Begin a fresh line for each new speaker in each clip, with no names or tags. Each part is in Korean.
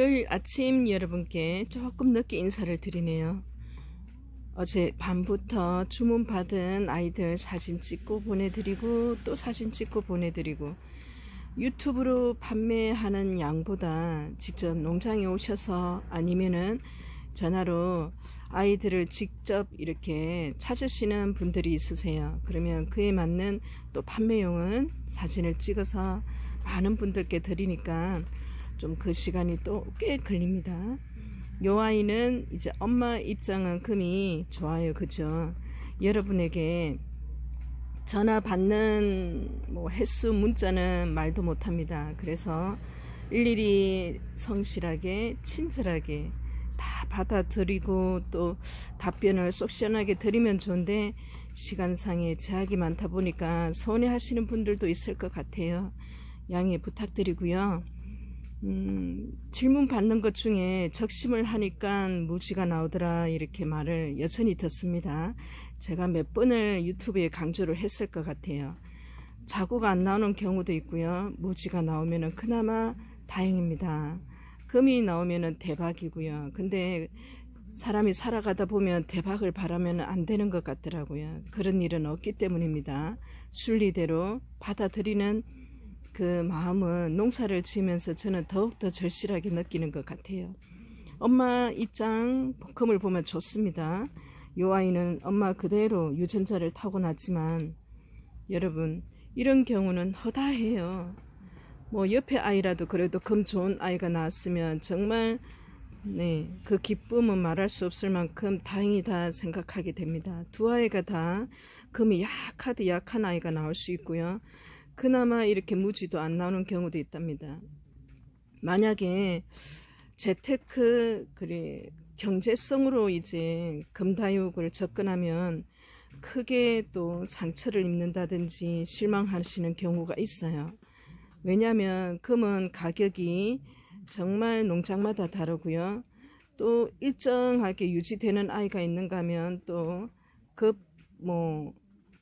월요일 아침 여러분께 조금 늦게 인사를 드리네요. 어제 밤부터 주문받은 아이들 사진 찍고 보내드리고 또 사진 찍고 보내드리고, 유튜브로 판매하는 양보다 직접 농장에 오셔서 아니면은 전화로 아이들을 직접 이렇게 찾으시는 분들이 있으세요. 그러면 그에 맞는 또 판매용은 사진을 찍어서 많은 분들께 드리니까 좀 그 시간이 또 꽤 걸립니다. 요 아이는 이제 엄마 입장은 금이 좋아요. 그죠? 여러분에게 전화 받는 횟수 문자는 말도 못합니다. 그래서 일일이 성실하게 친절하게 다 받아들이고 또 답변을 속 시원하게 드리면 좋은데, 시간상의 제약이 많다 보니까 서운해하시는 분들도 있을 것 같아요. 양해 부탁드리고요. 질문 받는 것 중에 적심을 하니까 무지가 나오더라 이렇게 말을 여전히 듣습니다. 제가 몇 번을 유튜브에 강조를 했을 것 같아요. 자구가 안 나오는 경우도 있고요. 무지가 나오면은 그나마 다행입니다. 금이 나오면은 대박이고요. 근데 사람이 살아가다 보면 대박을 바라면 안 되는 것 같더라고요. 그런 일은 없기 때문입니다. 순리대로 받아들이는 그 마음은 농사를 지으면서 저는 더욱더 절실하게 느끼는 것 같아요. 엄마 입장 금을 보면 좋습니다. 요 아이는 엄마 그대로 유전자를 타고났지만 여러분, 이런 경우는 허다해요. 옆에 아이라도 그래도 금 좋은 아이가 나왔으면 정말 그 기쁨은 말할 수 없을 만큼 다행이다 생각하게 됩니다. 두 아이가 다 금이 약하디 약한 아이가 나올 수 있고요. 그나마 이렇게 무지도 안 나오는 경우도 있답니다. 만약에 재테크 경제성으로 이제 금다육을 접근하면 크게 또 상처를 입는다든지 실망하시는 경우가 있어요. 왜냐하면 금은 가격이 정말 농장마다 다르고요. 또 일정하게 유지되는 아이가 있는가 하면 또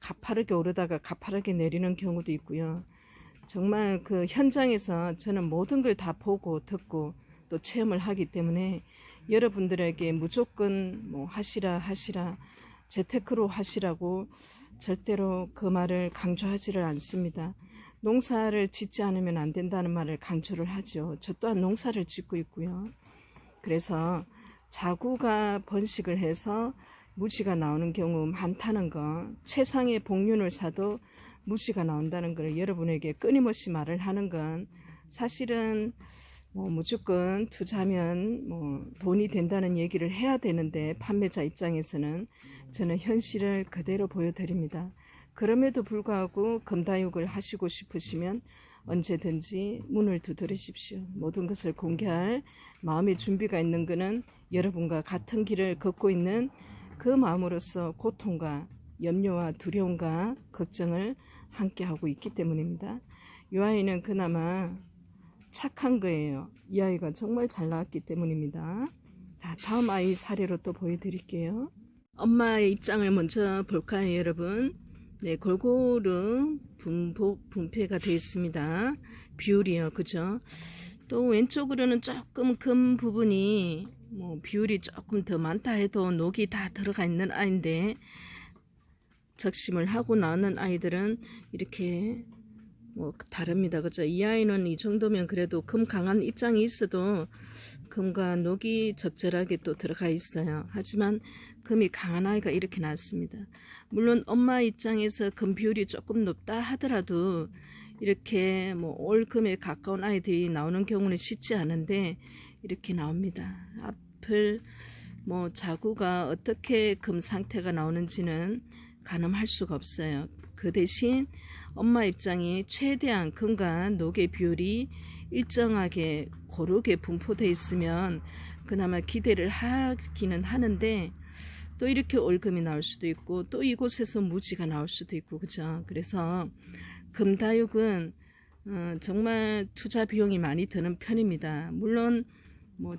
가파르게 오르다가 가파르게 내리는 경우도 있고요. 정말 그 현장에서 저는 모든 걸 다 보고 듣고 또 체험을 하기 때문에 여러분들에게 무조건 하시라 재테크로 하시라고 절대로 그 말을 강조하지를 않습니다. 농사를 짓지 않으면 안 된다는 말을 강조를 하죠. 저 또한 농사를 짓고 있고요. 그래서 자구가 번식을 해서 무지가 나오는 경우 많다는 거, 최상의 복륜을 사도 무지가 나온다는 걸 여러분에게 끊임없이 말을 하는 건, 사실은 무조건 투자하면 돈이 된다는 얘기를 해야 되는데, 판매자 입장에서는 저는 현실을 그대로 보여드립니다. 그럼에도 불구하고 금다육을 하시고 싶으시면 언제든지 문을 두드리십시오. 모든 것을 공개할 마음의 준비가 있는 것은 여러분과 같은 길을 걷고 있는 그 마음으로서 고통과 염려와 두려움과 걱정을 함께 하고 있기 때문입니다. 이 아이는 그나마 착한 거예요. 이 아이가 정말 잘 나왔기 때문입니다. 자, 다음 아이 사례로 또 보여드릴게요. 엄마의 입장을 먼저 볼까요, 여러분? 네, 골고루 분폐가 되어 있습니다. 비율이요, 그죠? 또 왼쪽으로는 조금 금 부분이 비율이 조금 더 많다 해도 녹이 다 들어가 있는 아이인데, 적심을 하고 나오는 아이들은 이렇게 다릅니다. 그죠? 이 아이는 이 정도면 그래도 금 강한 입장이 있어도 금과 녹이 적절하게 또 들어가 있어요. 하지만 금이 강한 아이가 이렇게 나왔습니다. 물론 엄마 입장에서 금 비율이 조금 높다 하더라도 이렇게 올 금에 가까운 아이들이 나오는 경우는 쉽지 않은데 이렇게 나옵니다. 앞을 자구가 어떻게 금 상태가 나오는지는 가늠할 수가 없어요. 그 대신 엄마 입장이 최대한 금과 녹의 비율이 일정하게 고르게 분포되어 있으면 그나마 기대를 하기는 하는데, 또 이렇게 올금이 나올 수도 있고 또 이곳에서 무지가 나올 수도 있고, 그죠? 그래서 금다육은 정말 투자 비용이 많이 드는 편입니다. 물론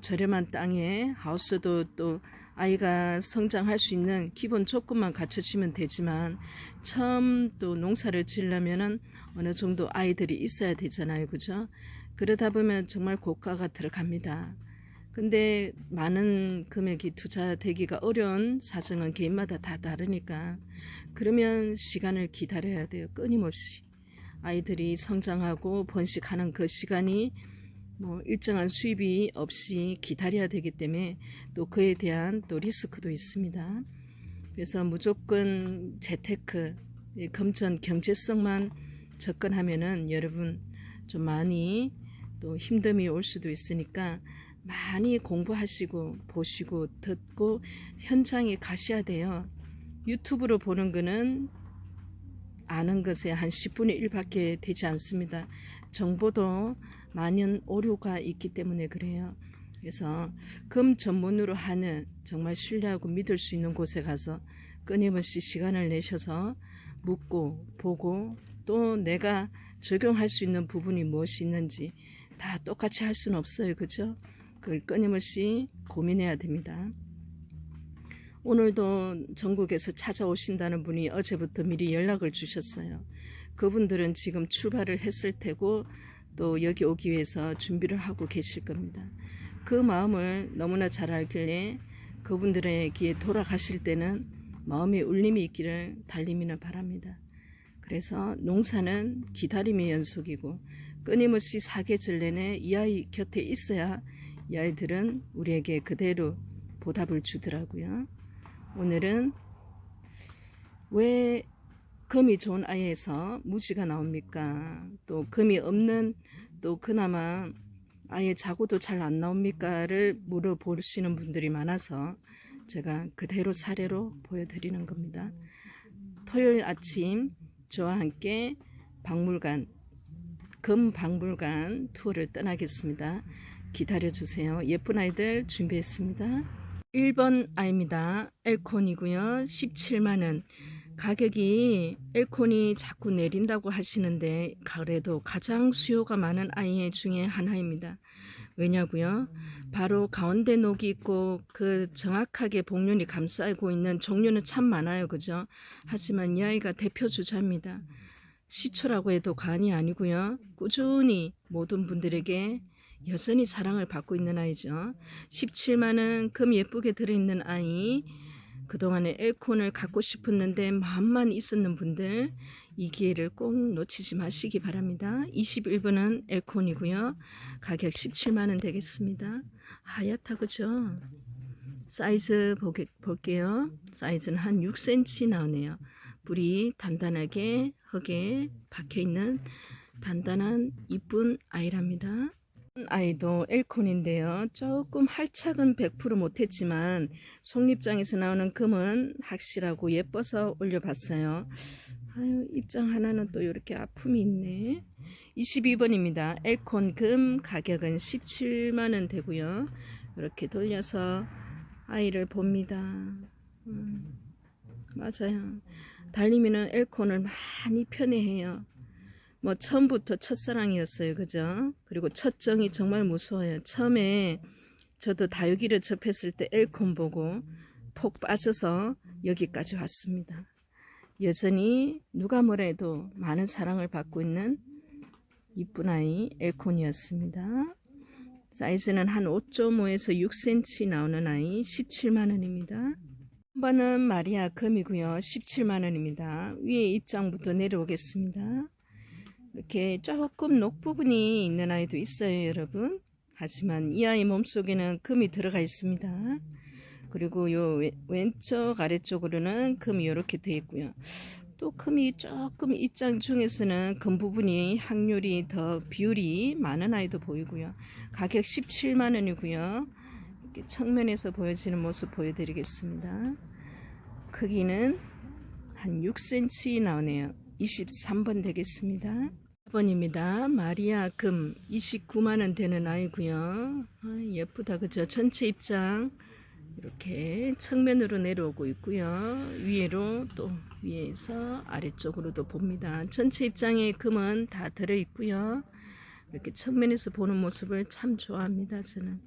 저렴한 땅에 하우스도 또 아이가 성장할 수 있는 기본 조건만 갖춰지면 되지만, 처음 또 농사를 지으려면은 어느 정도 아이들이 있어야 되잖아요, 그죠? 그러다 보면 정말 고가가 들어갑니다. 근데 많은 금액이 투자되기가 어려운 사정은 개인마다 다 다르니까 그러면 시간을 기다려야 돼요. 끊임없이. 아이들이 성장하고 번식하는 그 시간이 뭐 일정한 수입이 없이 기다려야 되기 때문에 또 그에 대한 또 리스크도 있습니다. 그래서 무조건 재테크, 금전 경제성만 접근하면은 여러분 좀 많이 또 힘듦이 올 수도 있으니까 많이 공부하시고 보시고 듣고 현장에 가셔야 돼요. 유튜브로 보는 거는 아는 것에 한 10분의 1밖에 되지 않습니다. 정보도 많은 오류가 있기 때문에 그래요. 그래서 금 전문으로 하는 정말 신뢰하고 믿을 수 있는 곳에 가서 끊임없이 시간을 내셔서 묻고 보고 또 내가 적용할 수 있는 부분이 무엇이 있는지 다 똑같이 할 수는 없어요. 그죠? 그걸 끊임없이 고민해야 됩니다. 오늘도 전국에서 찾아오신다는 분이 어제부터 미리 연락을 주셨어요. 그분들은 지금 출발을 했을 테고 또 여기 오기 위해서 준비를 하고 계실 겁니다. 그 마음을 너무나 잘 알길래 그분들에게 돌아가실 때는 마음의 울림이 있기를 달님이나 바랍니다. 그래서 농사는 기다림의 연속이고 끊임없이 사계절 내내 이 아이 곁에 있어야 이 아이들은 우리에게 그대로 보답을 주더라고요. 오늘은 왜 금이 좋은 아이에서 무지가 나옵니까? 또 금이 없는 또 그나마 아예 자고도 잘 안 나옵니까?를 물어보시는 분들이 많아서 제가 그대로 사례로 보여드리는 겁니다. 토요일 아침 저와 함께 박물관, 금박물관 투어를 떠나겠습니다. 기다려주세요. 예쁜 아이들 준비했습니다. 1번 아이입니다. 엘콘이고요. 17만원. 가격이 엘콘이 자꾸 내린다고 하시는데 그래도 가장 수요가 많은 아이 중에 하나입니다. 왜냐고요? 바로 가운데 녹이 있고 그 정확하게 복륜이 감싸고 있는 종류는 참 많아요. 그죠? 하지만 이 아이가 대표 주자입니다. 시초라고 해도 과언이 아니고요. 꾸준히 모든 분들에게 여전히 사랑을 받고 있는 아이죠. 17만원 금 예쁘게 들어있는 아이. 그동안에 엘콘을 갖고 싶었는데 마음만 있었는 분들 이 기회를 꼭 놓치지 마시기 바랍니다. 21번은 엘콘이고요. 가격 17만원 되겠습니다. 하얗다 그죠? 사이즈 볼게요. 사이즈는 한 6cm 나오네요. 뿌리 단단하게 흙에 박혀있는 단단한 이쁜 아이랍니다. 아이도 엘콘인데요. 조금 할착은 100% 못했지만 속립장에서 나오는 금은 확실하고 예뻐서 올려봤어요. 아유, 입장 하나는 또 이렇게 아픔이 있네. 22번입니다. 엘콘 금 가격은 17만원 되고요. 이렇게 돌려서 아이를 봅니다. 맞아요. 달님이는 엘콘을 많이 편애해요. 뭐 처음부터 첫사랑이었어요. 그죠? 그리고 첫 정이 정말 무서워요. 처음에 저도 다육이를 접했을 때 엘콘 보고 폭 빠져서 여기까지 왔습니다. 여전히 누가 뭐래도 많은 사랑을 받고 있는 이쁜 아이 엘콘이었습니다. 사이즈는 한 5.5에서 6cm 나오는 아이 17만원입니다. 한번은 마리아 금이고요. 17만원입니다. 위에 입장부터 내려오겠습니다. 이렇게 조금 녹 부분이 있는 아이도 있어요, 여러분. 하지만 이 아이 몸속에는 금이 들어가 있습니다. 그리고 요 왼쪽 아래쪽으로는 금이 이렇게 되어 있고요. 또 금이 조금 입장 중에서는 금 부분이 확률이 더 비율이 많은 아이도 보이고요. 가격 17만원이고요. 이렇게 측면에서 보여지는 모습 보여드리겠습니다. 크기는 한 6cm 나오네요. 23번 되겠습니다. 4번입니다. 마리아 금 29만원 되는 아이고요. 예쁘다 그죠? 전체 입장 이렇게 측면으로 내려오고 있고요. 위로 또 위에서 아래쪽으로도 봅니다. 전체 입장에 금은 다 들어있고요. 이렇게 측면에서 보는 모습을 참 좋아합니다. 저는.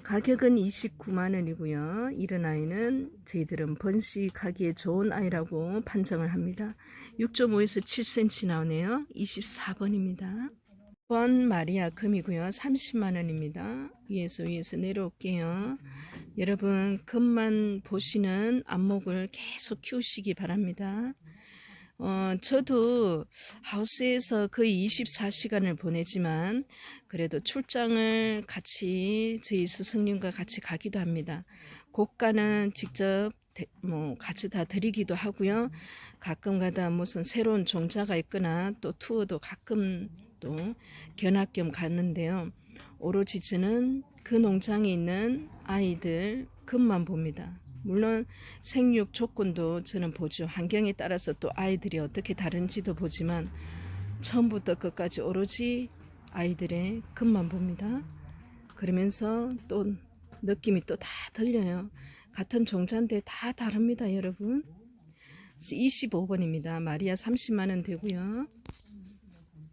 가격은 29만원이고요. 이런 아이는 저희들은 번식하기에 좋은 아이라고 판정을 합니다. 6.5에서 7cm 나오네요. 24번입니다. 번 마리아 금이고요. 30만 원입니다. 위에서 내려올게요. 여러분 금만 보시는 안목을 계속 키우시기 바랍니다. 저도 하우스에서 거의 24시간을 보내지만 그래도 출장을 같이 저희 스승님과 같이 가기도 합니다. 고가는 직접 같이 다 드리기도 하고요. 가끔 가다 무슨 새로운 종자가 있거나 또 투어도 가끔 또 견학 겸 갔는데요. 오로지 저는 그 농장에 있는 아이들 금만 봅니다. 물론 생육 조건도 저는 보죠. 환경에 따라서 또 아이들이 어떻게 다른지도 보지만 처음부터 끝까지 오로지 아이들의 금만 봅니다. 그러면서 또 느낌이 또 다 들려요. 같은 종자인데 다 다릅니다, 여러분. 25번입니다. 마리아 30만 원 되고요.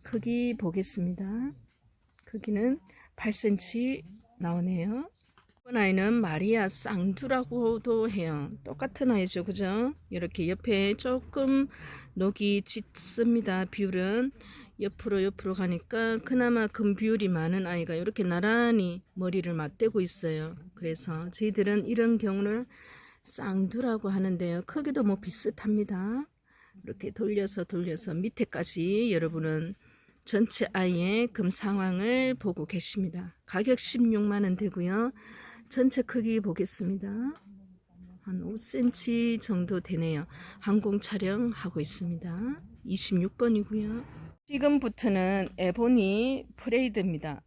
크기 보겠습니다. 크기는 8cm 나오네요. 이번 아이는 마리아 쌍두라고도 해요. 똑같은 아이죠, 그죠? 이렇게 옆에 조금 녹이 짙습니다. 비율은 옆으로 가니까 그나마 금 비율이 많은 아이가 이렇게 나란히 머리를 맞대고 있어요. 그래서 저희들은 이런 경우를 쌍두라고 하는데요. 크기도 뭐 비슷합니다. 이렇게 돌려서 밑에까지 여러분은 전체 아이의 금 상황을 보고 계십니다. 가격 16만 원 되고요. 전체 크기 보겠습니다. 한 5cm 정도 되네요. 항공 촬영하고 있습니다. 26번이고요. 지금부터는 에보니 프레이드입니다.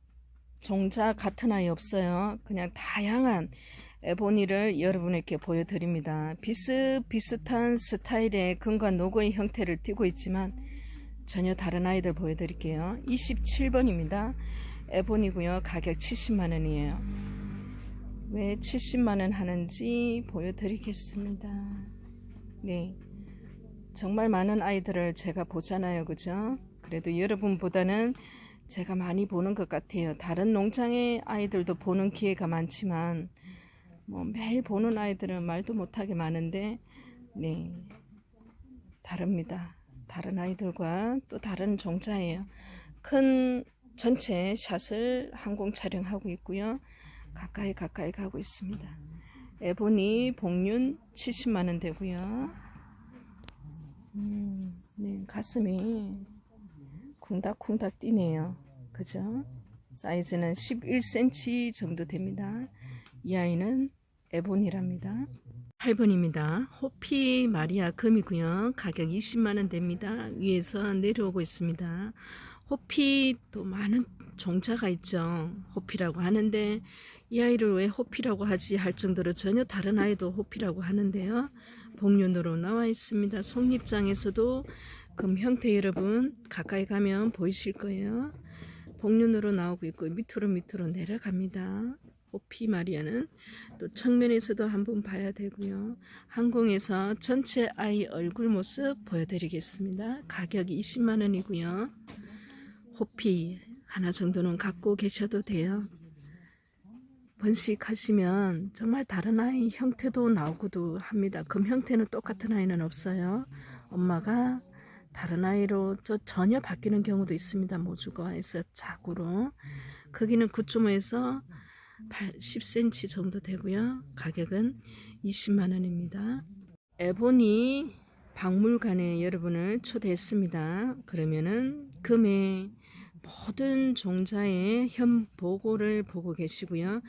종자 같은 아이 없어요. 그냥 다양한 에보니를 여러분에게 보여드립니다. 비슷비슷한 스타일의 금과 노고의 형태를 띠고 있지만 전혀 다른 아이들 보여드릴게요. 27번입니다. 에보니고요. 가격 70만원이에요. 왜 70만원 하는지 보여드리겠습니다. 네, 정말 많은 아이들을 제가 보잖아요, 그죠? 그래도 여러분보다는 제가 많이 보는 것 같아요. 다른 농장의 아이들도 보는 기회가 많지만 매일 보는 아이들은 말도 못하게 많은데 네, 다릅니다. 다른 아이들과 또 다른 종자예요. 큰 전체 샷을 항공 촬영하고 있고요. 가까이 가고 있습니다. 에보니 복륜 70만원 되고요. 네, 가슴이 쿵닥쿵닥 뛰네요. 그죠? 사이즈는 11cm 정도 됩니다. 이 아이는 에보니랍니다. 8번입니다. 호피 마리아 금이고요. 가격 20만원 됩니다. 위에서 내려오고 있습니다. 호피 또 많은 종자가 있죠. 호피라고 하는데 이 아이를 왜 호피라고 하지 할 정도로 전혀 다른 아이도 호피라고 하는데요. 복륜으로 나와 있습니다. 속립장에서도 금 형태 여러분 가까이 가면 보이실 거예요. 복륜으로 나오고 있고 밑으로 내려갑니다. 호피 마리아는 또 측면에서도 한번 봐야 되고요. 항공에서 전체 아이 얼굴 모습 보여드리겠습니다. 가격이 20만원이고요. 호피 하나 정도는 갖고 계셔도 돼요. 번식하시면 정말 다른 아이 형태도 나오기도 합니다. 금 형태는 똑같은 아이는 없어요. 엄마가 다른 아이로 전혀 바뀌는 경우도 있습니다. 모주가에서 자구로. 크기는 9.5에서 10cm 정도 되고요. 가격은 20만원입니다. 에보니 박물관에 여러분을 초대했습니다. 그러면은 금의 모든 종자의 현 보고를 보고 계시고요.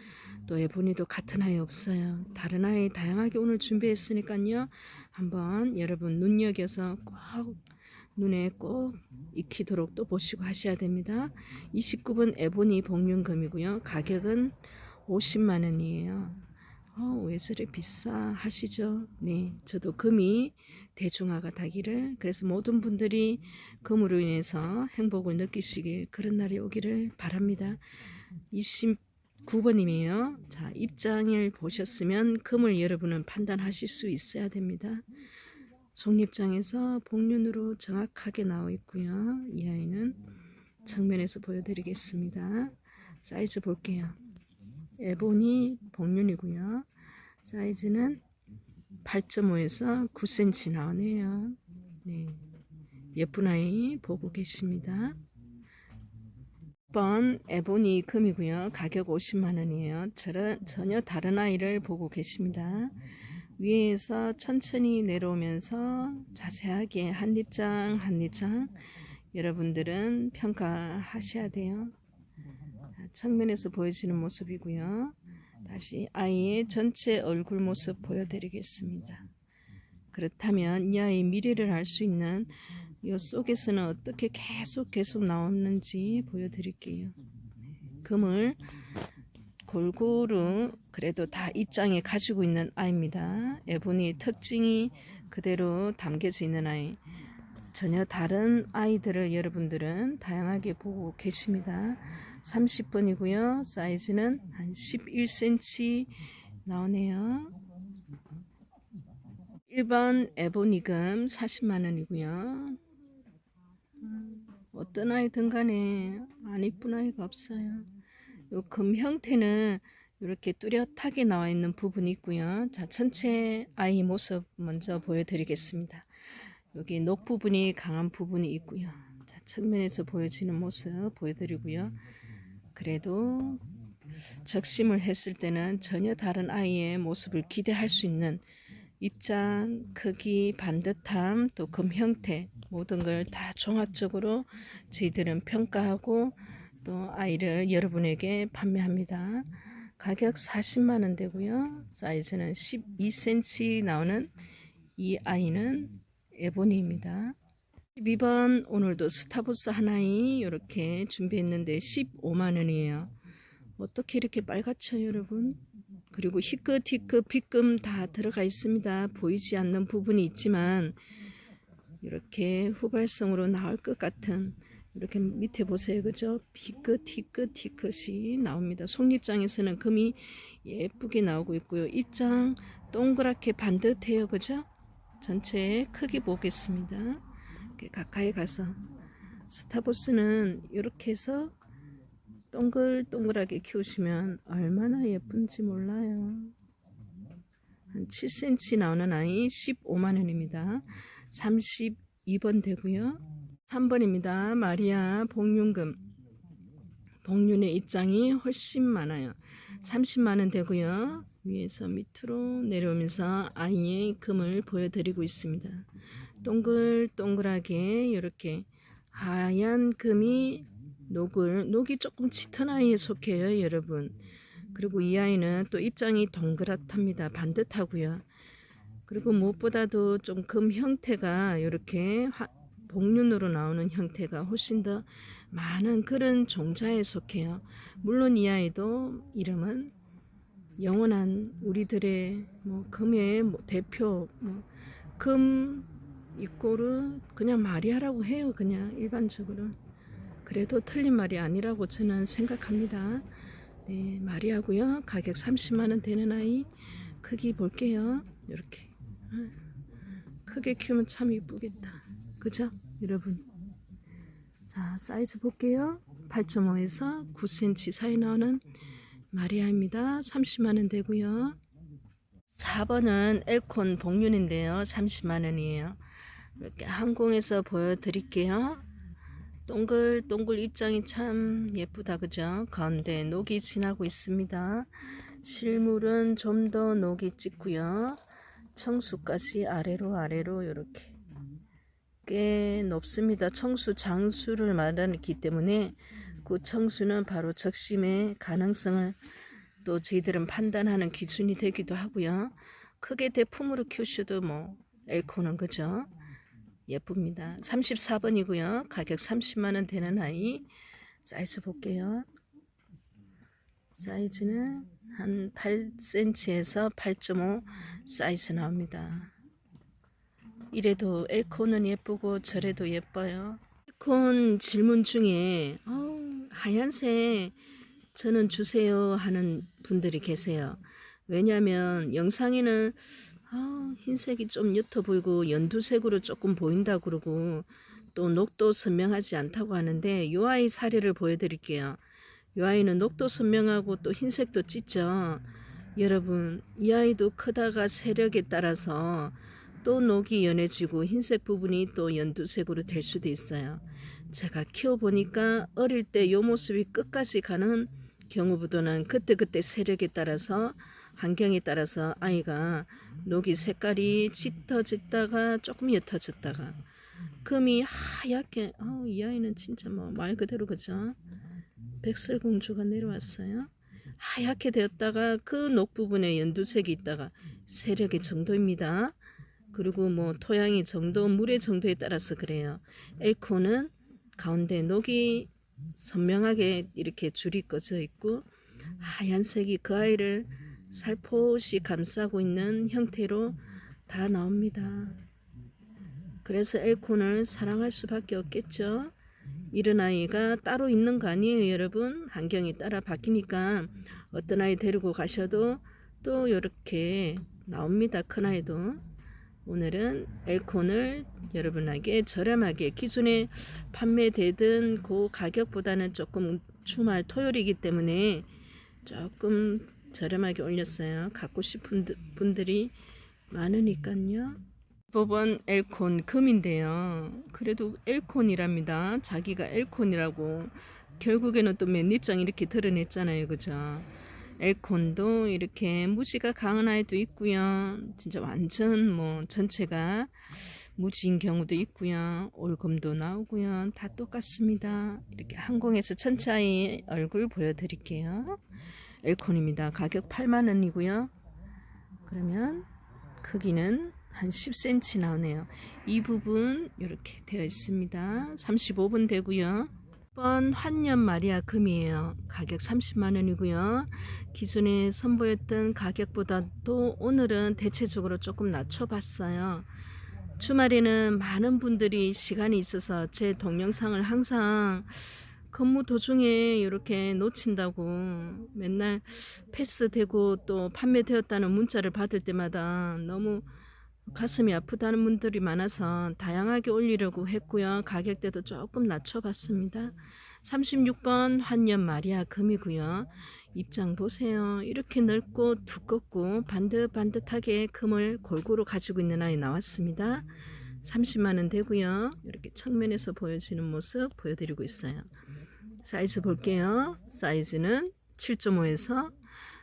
또 에보니도 같은 아이 없어요. 다른 아이 다양하게 오늘 준비했으니까요. 한번 여러분 눈여겨서 꼭 눈에 꼭 익히도록 또 보시고 하셔야 됩니다. 29번 에보니 복륜금이고요. 가격은 50만원이에요. 왜 저래 비싸 하시죠? 네, 저도 금이 대중화가 되기를, 그래서 모든 분들이 금으로 인해서 행복을 느끼시길 그런 날이 오기를 바랍니다. 29번님이에요. 자, 입장을 보셨으면 금을 여러분은 판단하실 수 있어야 됩니다. 속립장에서 복륜으로 정확하게 나와 있고요. 이 아이는 정면에서 보여드리겠습니다. 사이즈 볼게요. 에보니 복륜이고요. 사이즈는 8.5에서 9cm 나오네요. 네, 예쁜 아이 보고 계십니다. 6번 에보니 금이고요. 가격 50만원이에요. 전혀 다른 아이를 보고 계십니다. 위에서 천천히 내려오면서 자세하게 한 입장 한 입장 여러분들은 평가하셔야 돼요. 자, 측면에서 보여지는 모습이고요. 다시 아이의 전체 얼굴 모습 보여드리겠습니다. 그렇다면 이 아이의 미래를 알 수 있는 이 속에서는 어떻게 계속 나오는지 보여드릴게요. 금을 골고루 그래도 다 입장에 가지고 있는 아이입니다. 에보니 특징이 그대로 담겨져 있는 아이. 전혀 다른 아이들을 여러분들은 다양하게 보고 계십니다. 30번이고요. 사이즈는 한 11cm 나오네요. 1번 에보니금 40만원이고요. 어떤 아이든 간에 안 이쁜 아이가 없어요. 요 금 형태는 이렇게 뚜렷하게 나와 있는 부분이 있고요. 자, 전체 아이 모습 먼저 보여드리겠습니다. 여기 녹 부분이 강한 부분이 있고요. 자, 측면에서 보여지는 모습 보여드리고요. 그래도 적심을 했을 때는 전혀 다른 아이의 모습을 기대할 수 있는 입장, 크기, 반듯함, 또 금 형태 모든 걸 다 종합적으로 저희들은 평가하고 또 아이를 여러분에게 판매합니다. 가격 40만원 되고요. 사이즈는 12cm 나오는 이 아이는 에보니입니다. 12번 오늘도 스타부스 하나이 이렇게 준비했는데 15만원이에요. 어떻게 이렇게 빨갛죠 여러분? 그리고 희끗 빗금 다 들어가 있습니다. 보이지 않는 부분이 있지만 이렇게 후발성으로 나올 것 같은 이렇게 밑에 보세요. 그죠? 희끗이 나옵니다. 속입장에서는 금이 예쁘게 나오고 있고요. 입장 동그랗게 반듯해요. 그죠? 전체 크기 보겠습니다. 이렇게 가까이 가서 스타보스는 이렇게 해서 동글동글하게 키우시면 얼마나 예쁜지 몰라요. 한 7cm 나오는 아이 15만원입니다. 32번 되고요. 3번입니다. 마리아 복륜금. 복륜의 입장이 훨씬 많아요. 30만원 되고요. 위에서 밑으로 내려오면서 아이의 금을 보여드리고 있습니다. 동글동글하게 이렇게 하얀 금이 녹이 조금 짙은 아이에 속해요 여러분. 그리고 이 아이는 또 입장이 동그랗답니다. 반듯하고요. 그리고 무엇보다도 좀 금 형태가 이렇게 복륜으로 나오는 형태가 훨씬 더 많은 그런 종자에 속해요. 물론 이 아이도 이름은 영원한 우리들의 금의 대표 금 이꼬르 그냥 마리아라고 해요. 그냥 일반적으로. 그래도 틀린 말이 아니라고 저는 생각합니다. 네, 마리아고요. 가격 30만원 되는 아이. 크기 볼게요. 이렇게 크게 키우면 참 이쁘겠다. 그죠 여러분? 자, 사이즈 볼게요. 8.5에서 9cm 사이 나오는 마리아입니다. 30만원 되고요. 4번은 엘콘 복륜인데요. 30만원이에요. 이렇게 항공에서 보여드릴게요. 동글동글 입장이 참 예쁘다. 그죠? 가운데 녹이 지나고 있습니다. 실물은 좀 더 녹이 짙고요. 청수가시 아래로 이렇게 꽤 높습니다. 청수 장수를 말하기 때문에 그 청수는 바로 적심의 가능성을 또 저희들은 판단하는 기준이 되기도 하고요. 크게 대품으로 키우셔도 엘코는 그죠? 예쁩니다. 34번이고요. 가격 30만원 되는 아이. 사이즈 볼게요. 사이즈는 한 8cm에서 8.5 사이즈 나옵니다. 이래도 엘코는 예쁘고 저래도 예뻐요. 엘콘 질문 중에 하얀색 저는 주세요 하는 분들이 계세요. 왜냐하면 영상에는 흰색이 좀 옅어 보이고 연두색으로 조금 보인다 그러고 또 녹도 선명하지 않다고 하는데 이 아이 사례를 보여드릴게요. 이 아이는 녹도 선명하고 또 흰색도 짙죠. 여러분 이 아이도 크다가 세력에 따라서 또 녹이 연해지고 흰색 부분이 또 연두색으로 될 수도 있어요. 제가 키워보니까 어릴 때 요 모습이 끝까지 가는 경우보다는 그때그때 세력에 따라서 환경에 따라서 아이가 녹이 색깔이 짙어졌다가 조금 옅어졌다가 금이 하얗게 이 아이는 진짜 뭐 말 그대로 그죠? 백설공주가 내려왔어요. 하얗게 되었다가 그 녹 부분에 연두색이 있다가 세력의 정도입니다. 그리고 뭐 토양의 정도, 물의 정도에 따라서 그래요. 엘코는 가운데 녹이 선명하게 이렇게 줄이 꺼져 있고 하얀색이 그 아이를 살포시 감싸고 있는 형태로 다 나옵니다. 그래서 엘콘을 사랑할 수밖에 없겠죠. 이런 아이가 따로 있는 거 아니에요, 여러분. 환경에 따라 바뀌니까 어떤 아이 데리고 가셔도 또 이렇게 나옵니다, 큰 아이도. 오늘은 엘콘을 여러분에게 저렴하게 기존에 판매되던 그 가격보다는 조금 주말 토요일이기 때문에 조금 저렴하게 올렸어요. 갖고 싶은 분들이 많으니까요. 법은 엘콘 금인데요. 그래도 엘콘이랍니다. 자기가 엘콘이라고 결국에는 또 맨입장 이렇게 드러냈잖아요, 그죠? 엘콘도 이렇게 무지가 강한 아이도 있고요. 진짜 완전 뭐 전체가 무지인 경우도 있고요. 올금도 나오고요. 다 똑같습니다. 이렇게 항공에서 전체 아이 얼굴 보여드릴게요. 엘콘입니다. 가격 8만원이고요. 그러면 크기는 한 10cm 나오네요. 이 부분 이렇게 되어 있습니다. 35분 되고요. 이번 환년 마리아 금이에요. 가격 30만원이고요. 기존에 선보였던 가격보다도 오늘은 대체적으로 조금 낮춰봤어요. 주말에는 많은 분들이 시간이 있어서 제 동영상을 항상 근무 도중에 이렇게 놓친다고 맨날 패스되고 또 판매되었다는 문자를 받을 때마다 너무 가슴이 아프다는 분들이 많아서 다양하게 올리려고 했고요. 가격대도 조금 낮춰봤습니다. 36번 환년 마리아 금이고요. 입장 보세요. 이렇게 넓고 두껍고 반듯반듯하게 금을 골고루 가지고 있는 아이 나왔습니다. 30만원 되고요. 이렇게 측면에서 보여지는 모습 보여드리고 있어요. 사이즈 볼게요. 사이즈는 7.5에서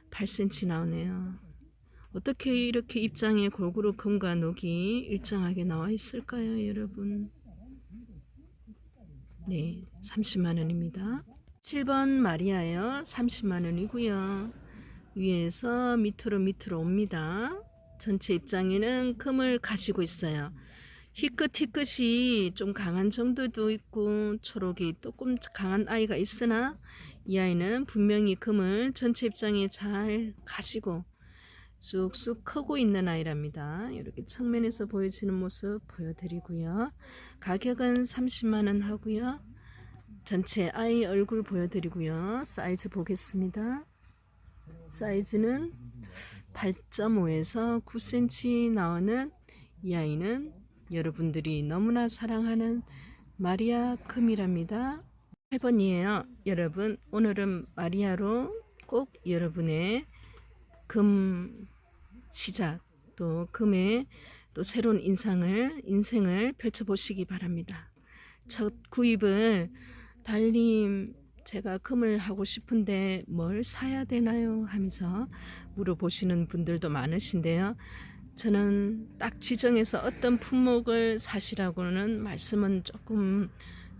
8cm 나오네요. 어떻게 이렇게 입장에 골고루 금과 녹이 일정하게 나와 있을까요, 여러분? 네, 30만원입니다. 7번 마리아요. 30만원이고요. 위에서 밑으로 옵니다. 전체 입장에는 금을 가지고 있어요. 희끗희끗이 좀 강한 정도도 있고 초록이 조금 강한 아이가 있으나 이 아이는 분명히 금을 전체 입장에 잘 가지고 쑥쑥 크고 있는 아이랍니다. 이렇게 측면에서 보여지는 모습 보여드리고요. 가격은 30만원 하고요. 전체 아이 얼굴 보여드리고요. 사이즈 보겠습니다. 사이즈는 8.5에서 9cm 나오는 이 아이는 여러분들이 너무나 사랑하는 마리아 금이랍니다. 8번이에요. 여러분, 오늘은 마리아로 꼭 여러분의 금 시작 또 금의 또 새로운 인생을 펼쳐보시기 바랍니다. 첫 구입을 달님 제가 금을 하고 싶은데 뭘 사야 되나요? 하면서 물어보시는 분들도 많으신데요. 저는 딱 지정해서 어떤 품목을 사시라고는 말씀은 조금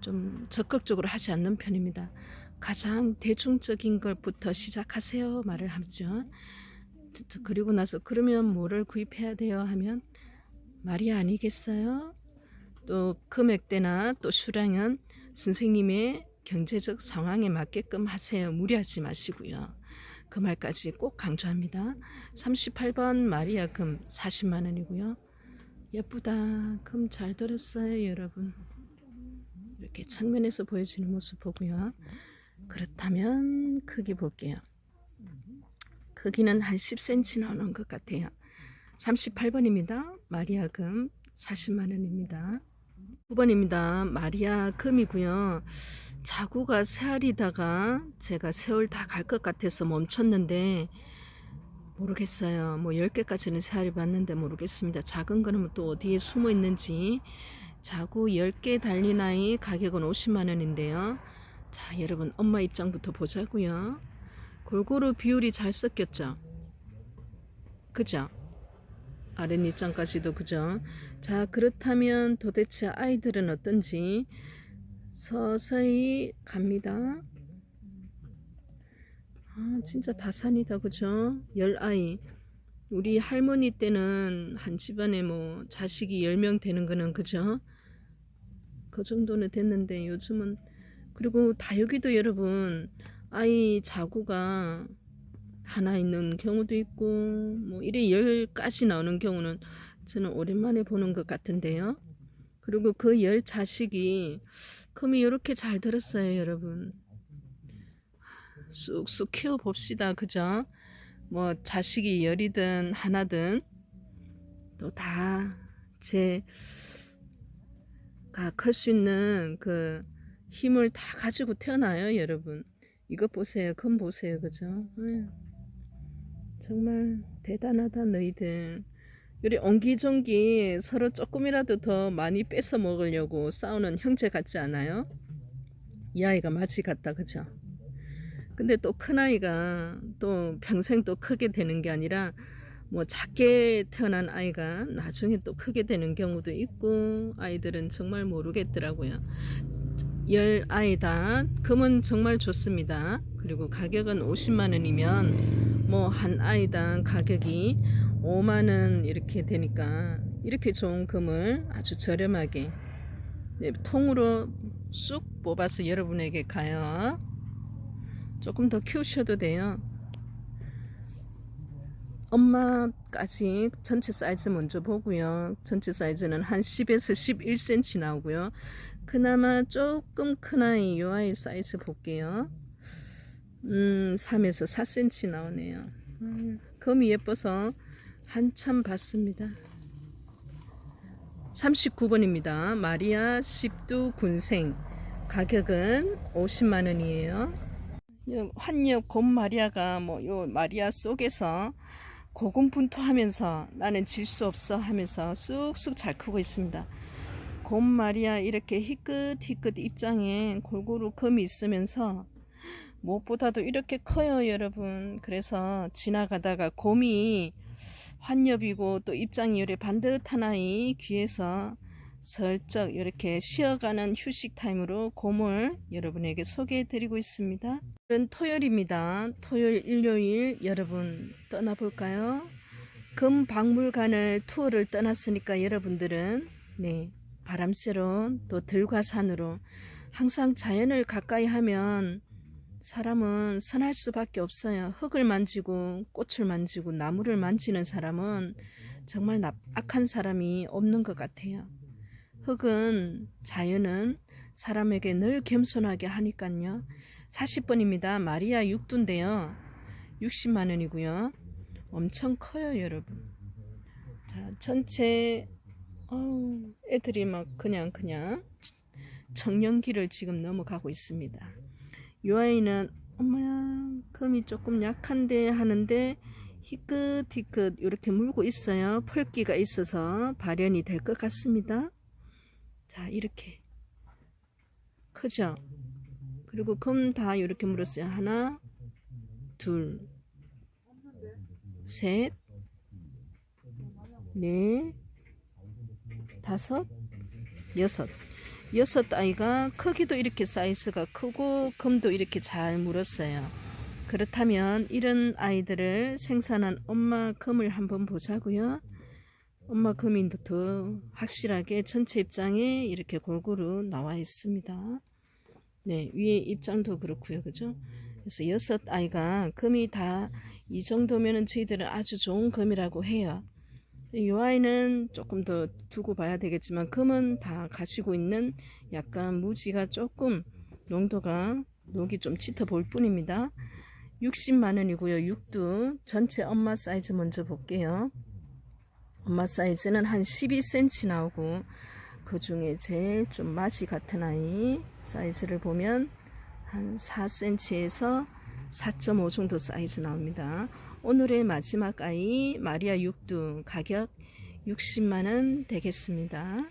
좀 적극적으로 하지 않는 편입니다. 가장 대중적인 것부터 시작하세요 말을 하죠. 그리고 나서 그러면 뭐를 구입해야 돼요 하면 말이 아니겠어요? 또 금액대나 또 수량은 선생님의 경제적 상황에 맞게끔 하세요. 무리하지 마시고요. 그 말까지 꼭 강조합니다. 38번 마리아 금 40만원이고요. 예쁘다. 금 잘 들었어요, 여러분. 이렇게 측면에서 보여지는 모습 보고요. 그렇다면 크기 볼게요. 크기는 한 10cm 나오는 것 같아요. 38번입니다. 마리아 금 40만원입니다. 9번입니다. 마리아 금이고요. 자구가 새알이다가 제가 세월 다 갈 것 같아서 멈췄는데 모르겠어요. 뭐 10개까지는 세알이 봤는데 모르겠습니다. 작은 거는 또 어디에 숨어 있는지. 자구 10개 달린 아이 가격은 50만원인데요. 자, 여러분 엄마 입장부터 보자고요. 골고루 비율이 잘 섞였죠. 그죠? 아랫입장까지도 그죠? 자, 그렇다면 도대체 아이들은 어떤지 서서히 갑니다. 아, 진짜 다산이다, 그죠? 10아이. 우리 할머니 때는 한 집안에 뭐 자식이 10명 되는 거는 그죠? 그 정도는 됐는데 요즘은, 그리고 다육이도 여러분 아이 자구가 하나 있는 경우도 있고 뭐 이래 10까지 나오는 경우는 저는 오랜만에 보는 것 같은데요. 그리고 그 10 자식이 금이 이렇게 잘 들었어요, 여러분. 쑥쑥 키워 봅시다, 그죠? 뭐 자식이 10이든 하나든 또 다 제가 클 수 있는 그 힘을 다 가지고 태어나요, 여러분. 이거 보세요, 금 보세요, 그죠? 정말 대단하다, 너희들. 우리 옹기종기 서로 조금이라도 더 많이 뺏어 먹으려고 싸우는 형제 같지 않아요? 이 아이가 마치 같다, 그죠? 근데 또 큰아이가 또 평생 또 크게 되는 게 아니라 뭐 작게 태어난 아이가 나중에 또 크게 되는 경우도 있고, 아이들은 정말 모르겠더라고요. 10아이다 금은 정말 좋습니다. 그리고 가격은 50만원이면 뭐 한 아이당 가격이 5만원 이렇게 되니까 이렇게 좋은 금을 아주 저렴하게 통으로 쑥 뽑아서 여러분에게 가요. 조금 더 키우셔도 돼요. 엄마까지 전체 사이즈 먼저 보고요. 전체 사이즈는 한 10에서 11cm 나오고요. 그나마 조금 큰 아이, 요 아이 사이즈 볼게요. 3에서 4cm 나오네요. 금이 예뻐서 한참 봤습니다. 39번입니다. 마리아 십두 군생. 가격은 50만원이에요. 환엽 곰 마리아가 뭐 요 마리아 속에서 고군분투하면서 나는 질 수 없어 하면서 쑥쑥 잘 크고 있습니다. 곰 마리아 이렇게 희끗희끗 입장에 골고루 금이 있으면서 무엇보다도 이렇게 커요, 여러분. 그래서 지나가다가 곰이 환엽이고 또 입장이 이렇게 반듯한 아이 귀에서 슬쩍 이렇게 쉬어가는 휴식 타임으로 곰을 여러분에게 소개해 드리고 있습니다. 오늘은 토요일입니다. 토요일, 일요일 여러분 떠나볼까요? 금박물관을 투어를 떠났으니까 여러분들은 바람 쐬러 또 들과 산으로, 항상 자연을 가까이 하면 사람은 선할 수밖에 없어요. 흙을 만지고 꽃을 만지고 나무를 만지는 사람은 정말 악한 사람이 없는 것 같아요. 흙은, 자연은 사람에게 늘 겸손하게 하니까요. 40번입니다. 마리아 육두인데요. 60만원이고요. 엄청 커요, 여러분. 자, 전체 애들이 막 그냥 청년기를 지금 넘어가고 있습니다. 이 아이는 엄마야 금이 조금 약한데 하는데 희끗희끗 이렇게 물고 있어요. 펄기가 있어서 발현이 될 것 같습니다. 자, 이렇게 크죠? 그리고 금 다 이렇게 물었어요. 하나, 둘, 셋, 넷, 다섯, 여섯 아이가 크기도 이렇게 사이즈가 크고 금도 이렇게 잘 물었어요. 그렇다면 이런 아이들을 생산한 엄마 금을 한번 보자고요. 엄마 금이 더 확실하게 전체 입장에 이렇게 골고루 나와 있습니다. 네, 위에 입장도 그렇고요, 그죠? 그래서 6아이가 금이 다 이 정도면은 저희들은 아주 좋은 금이라고 해요. 이 아이는 조금 더 두고 봐야 되겠지만 금은 다 가지고 있는 약간 무지가 조금 녹이 좀 짙어 보일 뿐입니다. 60만원이고요. 육두 전체 엄마 사이즈 먼저 볼게요. 엄마 사이즈는 한 12cm 나오고, 그 중에 제일 좀 맛이 같은 아이 사이즈를 보면 한 4cm에서 4.5 정도 사이즈 나옵니다. 오늘의 마지막 아이 마리아 육두 가격 60만원 되겠습니다.